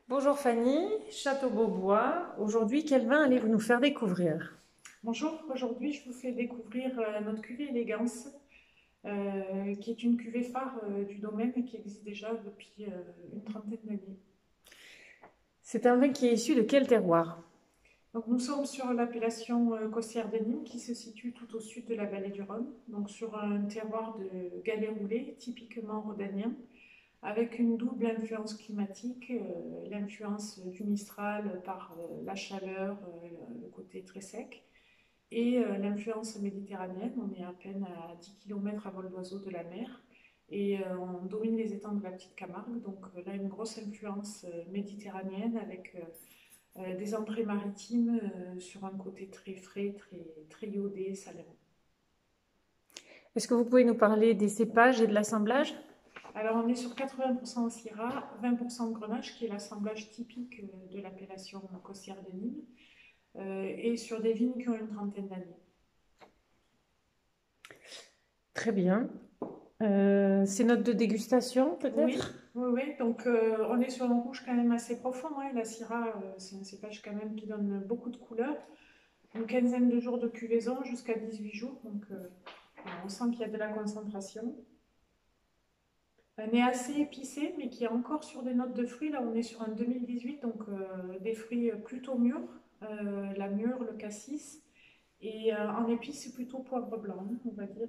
Bonjour Fanny, Château Beaubois. Aujourd'hui, quel vin allez-vous nous faire découvrir? Bonjour, aujourd'hui je vous fais découvrir notre cuvée Élégance, qui est une cuvée phare du domaine et qui existe déjà depuis une trentaine d'années. C'est un vin qui est issu de quel terroir? Donc nous sommes sur l'appellation Cossière de Nîmes qui se situe tout au sud de la vallée du Rhône, donc sur un terroir de galets roulés typiquement rhodanien, avec une double influence climatique, l'influence du Mistral par la chaleur, le côté très sec, et l'influence méditerranéenne. On est à peine à 10 km à vol d'oiseau de la mer et on domine les étangs de la Petite Camargue. Donc là, une grosse influence méditerranéenne avec des entrées maritimes sur un côté très frais, très iodé, salin. Est-ce que vous pouvez nous parler des cépages et de l'assemblage? Alors on est sur 80% Syrah, 20% Grenache, qui est l'assemblage typique de l'appellation Cossière de Nîmes, et sur des vignes qui ont une trentaine d'années. Très bien. Ces notes de dégustation, Oui, peut-être? oui, oui. Donc, on est sur un rouge quand même assez profond, hein. La Syrah, c'est un cépage quand même qui donne beaucoup de couleurs. Une quinzaine de jours de cuvaison jusqu'à 18 jours. Donc, voilà, on sent qu'il y a de la concentration. Un nez assez épicé, mais qui est encore sur des notes de fruits. Là, on est sur un 2018, donc des fruits plutôt mûrs. La mûre, le cassis. Et en épices, c'est plutôt poivre blanc, hein, on va dire.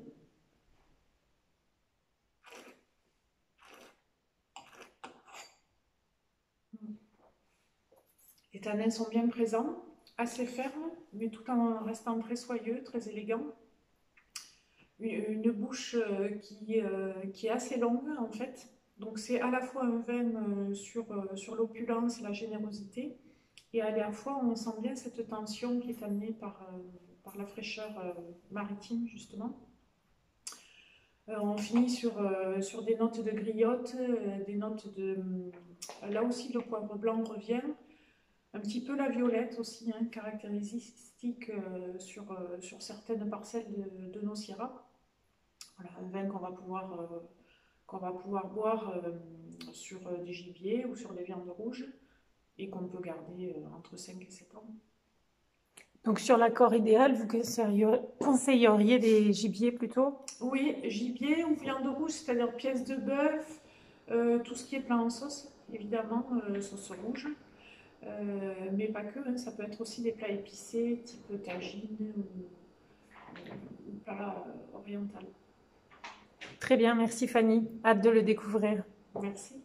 Les tanins sont bien présents, assez fermes, mais tout en restant très soyeux, très élégants. Une bouche qui est assez longue en fait. Donc c'est à la fois un vin sur l'opulence, la générosité, et à la fois on sent bien cette tension qui est amenée par la fraîcheur maritime justement. On finit sur des notes de griotte, des notes de... Là aussi le poivre blanc revient, un petit peu la violette aussi, hein, caractéristique sur certaines parcelles de nos syrahs. Voilà, un vin qu'on va pouvoir boire sur des gibiers ou sur des viandes rouges et qu'on peut garder entre 5 et 7 ans. Donc sur l'accord idéal, vous conseilleriez des gibiers plutôt? Oui, gibier ou viande rouge, c'est-à-dire pièces de bœuf, tout ce qui est plat en sauce, évidemment, sauce rouge. Mais pas que, hein, ça peut être aussi des plats épicés, type tagine ou plat oriental. Très bien, merci Fanny. Hâte de le découvrir. Merci.